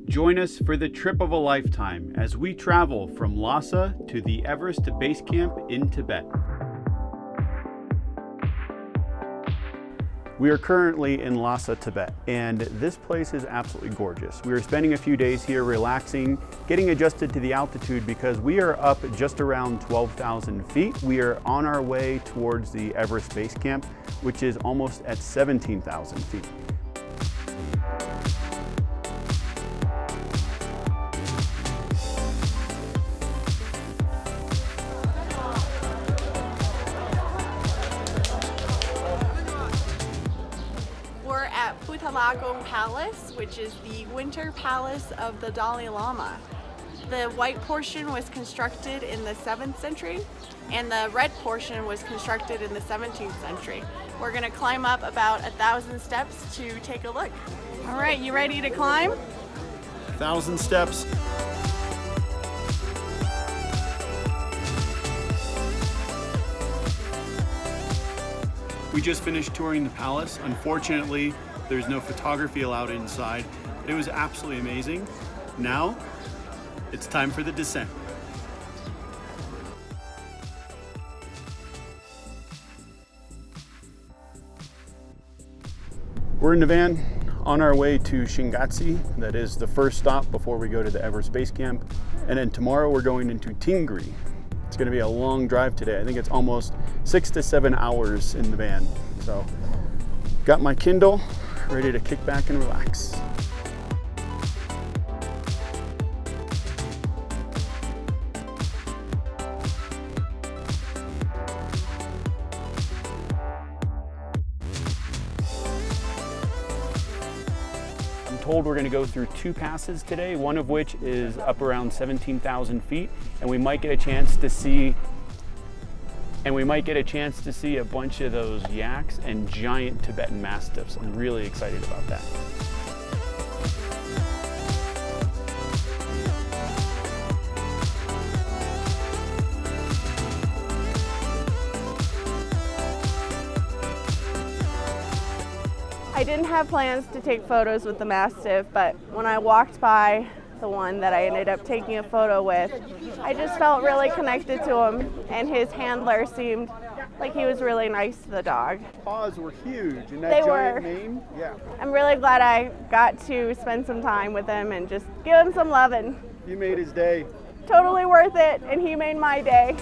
Join us for the trip of a lifetime as we travel from Lhasa to the Everest Base Camp in Tibet. We are currently in Lhasa, Tibet, and this place is absolutely gorgeous. We are spending a few days here relaxing, getting adjusted to the altitude because we are up just around 12,000 feet. We are on our way towards the Everest Base Camp, which is almost at 17,000 feet. Palace, which is the winter palace of the Dalai Lama. The white portion was constructed in the 7th century and the red portion was constructed in the 17th century. We're going to climb up about 1,000 steps to take a look. All right, you ready to climb? 1,000 steps. We just finished touring the palace. Unfortunately, there's no photography allowed inside, but it was absolutely amazing. Now, it's time for the descent. We're in the van on our way to Shingatsi. That is the first stop before we go to the Everest Base Camp. And then tomorrow we're going into Tingri. It's gonna be a long drive today. I think it's almost 6 to 7 hours in the van. So, got my Kindle, ready to kick back and relax. I'm told we're going to go through 2 passes today, one of which is up around 17,000 feet, and we might get a chance to see a bunch of those yaks and giant Tibetan mastiffs. I'm really excited about that. I didn't have plans to take photos with the mastiff, but when I walked by the one that I ended up taking a photo with, I just felt really connected to him, and his handler seemed like he was really nice to the dog. Paws were huge, and that giant mane, yeah. I'm really glad I got to spend some time with him and just give him some loving. You made his day. Totally worth it, and he made my day.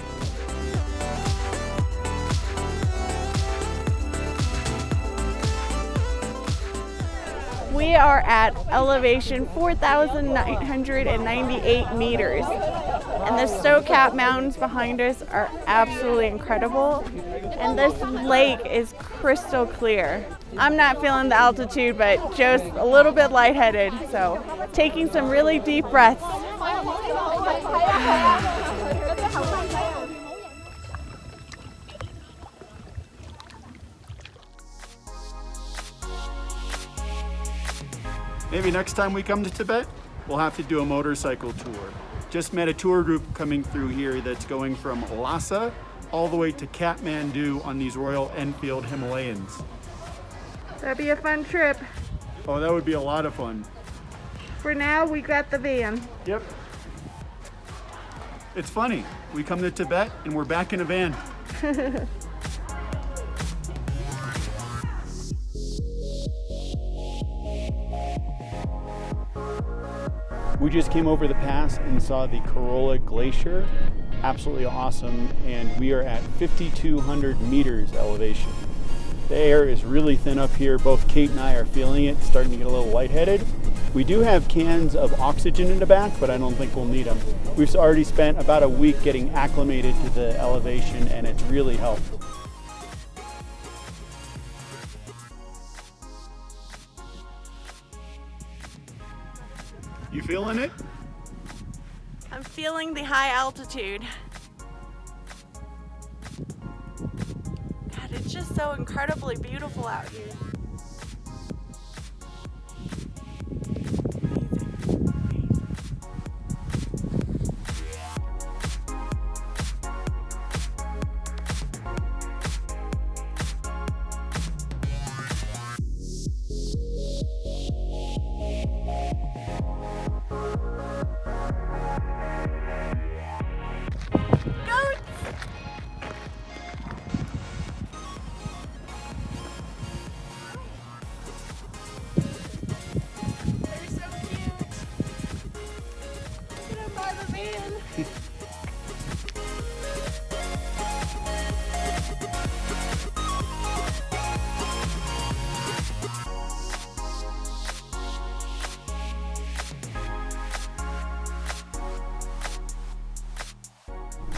We are at elevation 4,998 meters, and the snow-capped mountains behind us are absolutely incredible, and this lake is crystal clear. I'm not feeling the altitude, but Joe's a little bit lightheaded, so taking some really deep breaths. Maybe next time we come to Tibet, we'll have to do a motorcycle tour. Just met a tour group coming through here that's going from Lhasa all the way to Kathmandu on these Royal Enfield Himalayans. That'd be a fun trip. Oh, that would be a lot of fun. For now, we got the van. Yep. It's funny, we come to Tibet and we're back in a van. We just came over the pass and saw the Corolla Glacier. Absolutely awesome, and we are at 5,200 meters elevation. The air is really thin up here. Both Kate and I are feeling it, starting to get a little lightheaded. We do have cans of oxygen in the back, but I don't think we'll need them. We've already spent about a week getting acclimated to the elevation, and it's really helped. You feeling it? I'm feeling the high altitude. God, it's just so incredibly beautiful out here.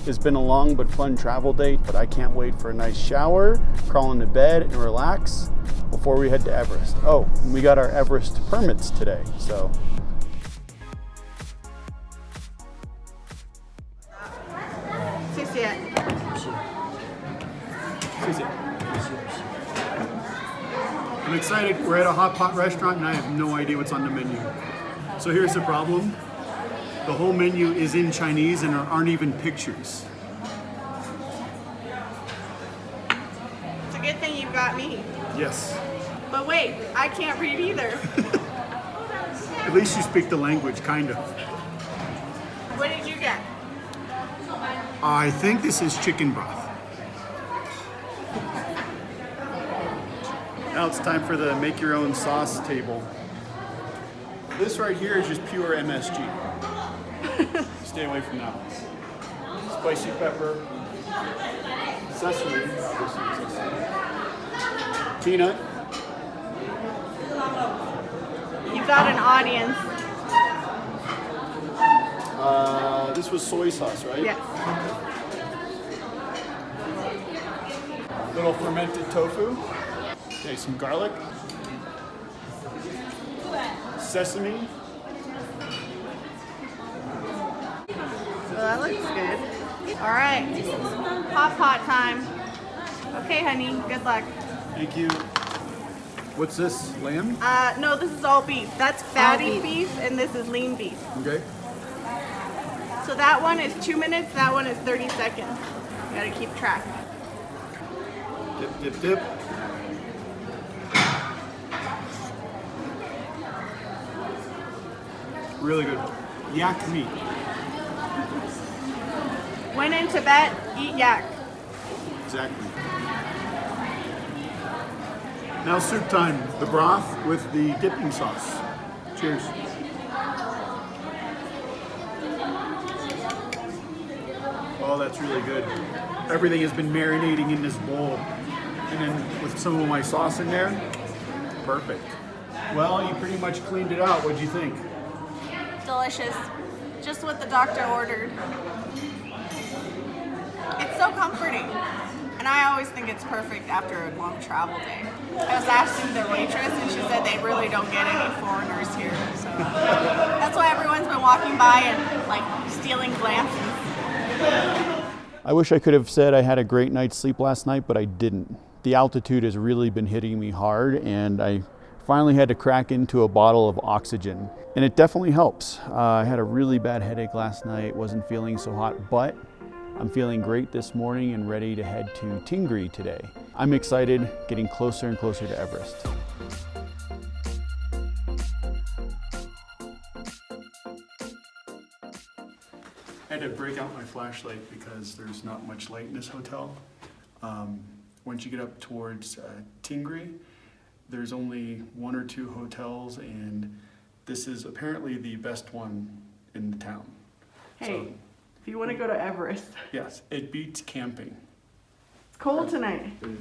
It's been a long but fun travel day, but I can't wait for a nice shower, crawl into bed, and relax before we head to Everest. Oh, and we got our Everest permits today, so. I'm excited. We're at a hot pot restaurant and I have no idea what's on the menu. So here's the problem. The whole menu is in Chinese and there aren't even pictures. It's a good thing you've got me. Yes. But wait, I can't read either. At least you speak the language, kind of. What did you get? I think this is chicken broth. Now it's time for the make your own sauce table. This right here is just pure MSG. Stay away from that one. Spicy pepper, sesame, obviously sesame. Peanut. You've got an audience. This was soy sauce, right? Yes. Little fermented tofu. Okay, some garlic. Sesame. So that looks good. All right, hot pot time. Okay, honey, good luck. Thank you. What's this, lamb? No, this is all beef. That's fatty beef, and this is lean beef. Okay. So that one is 2 minutes, that one is 30 seconds. You gotta keep track. Dip, dip, dip. Really good. Yak meat. When in Tibet, eat yak. Exactly. Now soup time. The broth with the dipping sauce. Cheers. Oh, that's really good. Everything has been marinating in this bowl. And then with some of my sauce in there, perfect. Well, you pretty much cleaned it out. What'd you think? Delicious. Just what the doctor ordered. It's so comforting. And I always think it's perfect after a long travel day. I was asking the waitress and she said they really don't get any foreigners here. So that's why everyone's been walking by and like stealing glances. I wish I could have said I had a great night's sleep last night, but I didn't. The altitude has really been hitting me hard and I finally had to crack into a bottle of oxygen. And it definitely helps. I had a really bad headache last night, wasn't feeling so hot, but I'm feeling great this morning and ready to head to Tingri today. I'm excited, getting closer and closer to Everest. I had to break out my flashlight because there's not much light in this hotel. Once you get up towards Tingri, there's only 1 or 2 hotels and this is apparently the best one in the town. Hey, So, if you want to go to Everest, yes, it beats camping. it's cold tonight. It is.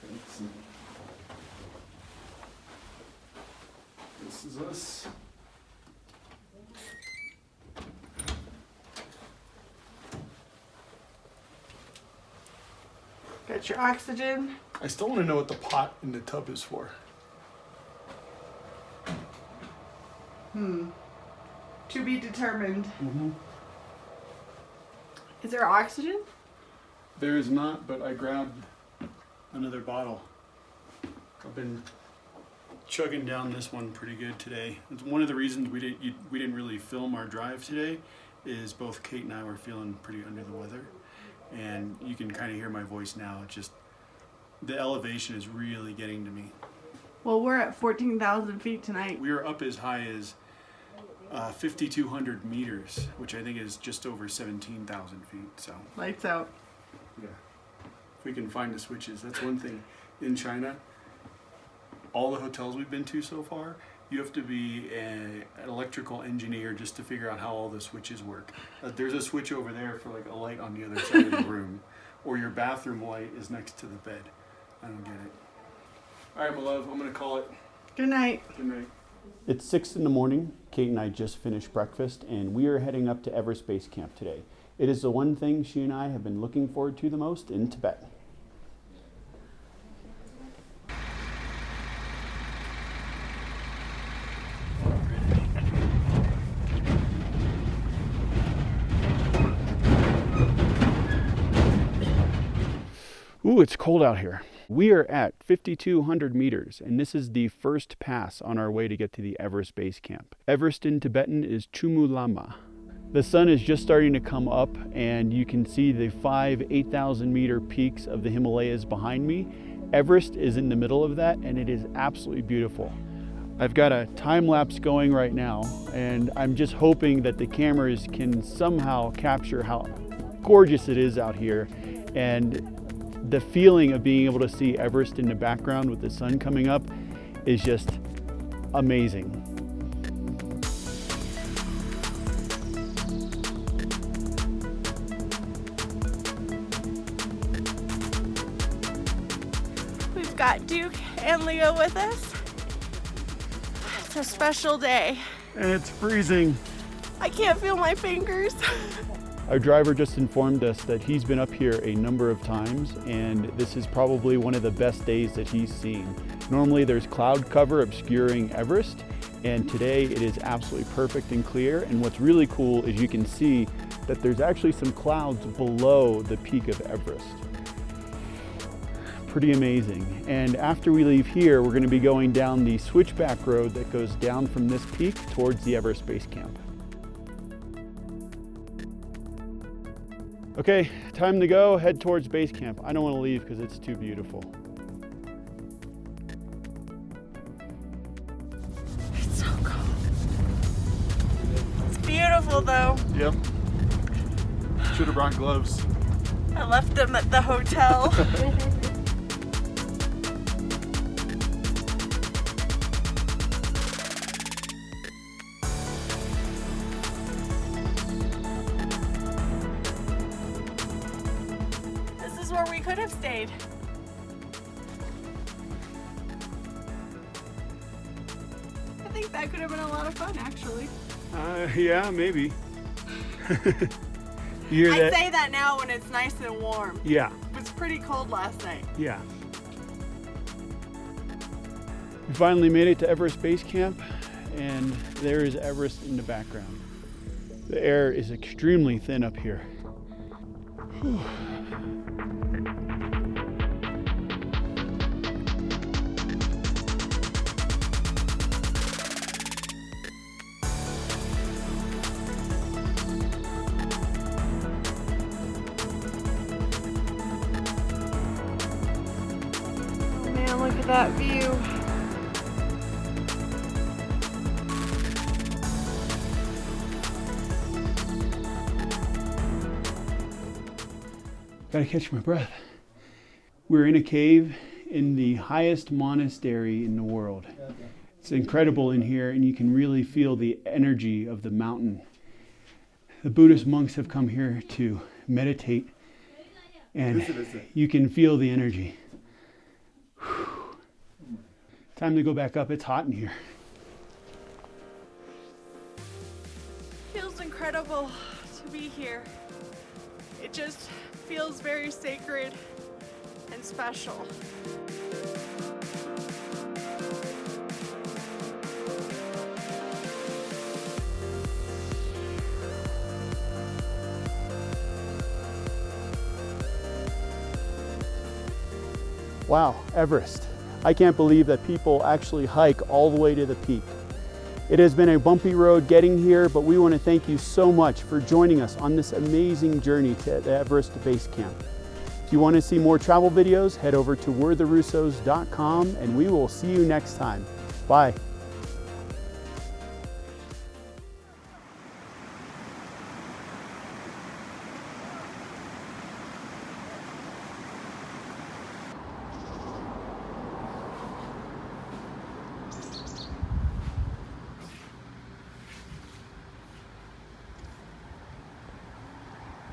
Let's see. This is us. Got your oxygen. I still want to know what the pot in the tub is for. To be determined. Mm-hmm. Is there oxygen? There is not, but I grabbed another bottle. I've been chugging down this one pretty good today. It's one of the reasons we didn't really film our drive today is both Kate and I were feeling pretty under the weather. And you can kind of hear my voice now. It's just, the elevation is really getting to me. Well, we're at 14,000 feet tonight. We were up as high as 5,200 meters, which I think is just over 17,000 feet. So Lights out. yeah, if we can find the switches, that's one thing. In China, all the hotels we've been to so far, you have to be an electrical engineer just to figure out how all the switches work. There's a switch over there for like a light on the other side of the room, or your bathroom light is next to the bed. I don't get it. All right, my love, I'm gonna call it. Good night. Good night. It's 6 in the morning. Kate and I just finished breakfast and we are heading up to Everest Base Camp today. It is the one thing she and I have been looking forward to the most in Tibet. Ooh, it's cold out here. We are at 5,200 meters, and this is the first pass on our way to get to the Everest Base Camp. Everest in Tibetan is Chumulama. The sun is just starting to come up, and you can see the 8,000 meter peaks of the Himalayas behind me. Everest is in the middle of that, and it is absolutely beautiful. I've got a time lapse going right now, and I'm just hoping that the cameras can somehow capture how gorgeous it is out here, and the feeling of being able to see Everest in the background with the sun coming up is just amazing. We've got Duke and Leo with us. It's a special day. And it's freezing. I can't feel my fingers. Our driver just informed us that he's been up here a number of times, and this is probably one of the best days that he's seen. Normally there's cloud cover obscuring Everest, and today it is absolutely perfect and clear. And what's really cool is you can see that there's actually some clouds below the peak of Everest. Pretty amazing. And after we leave here, we're going to be going down the switchback road that goes down from this peak towards the Everest Base Camp. Okay, time to go, head towards base camp. I don't want to leave because it's too beautiful. It's so cold. It's beautiful though. Yep. Should have brought gloves. I left them at the hotel. Where we could have stayed. I think that could have been a lot of fun, actually. Yeah, maybe. You hear I that? say that now when it's nice and warm. Yeah. It was pretty cold last night. Yeah. We finally made it to Everest Base Camp, and there is Everest in the background. The air is extremely thin up here. Whew. Look at that view. Gotta catch my breath. We're in a cave in the highest monastery in the world. It's incredible in here, and you can really feel the energy of the mountain. The Buddhist monks have come here to meditate, and you can feel the energy. Time to go back up. It's hot in here. Feels incredible to be here. It just feels very sacred and special. Wow, Everest. I can't believe that people actually hike all the way to the peak. It has been a bumpy road getting here, but we want to thank you so much for joining us on this amazing journey to the Everest Base Camp. If you want to see more travel videos, head over to we'retherussos.com, and we will see you next time. Bye.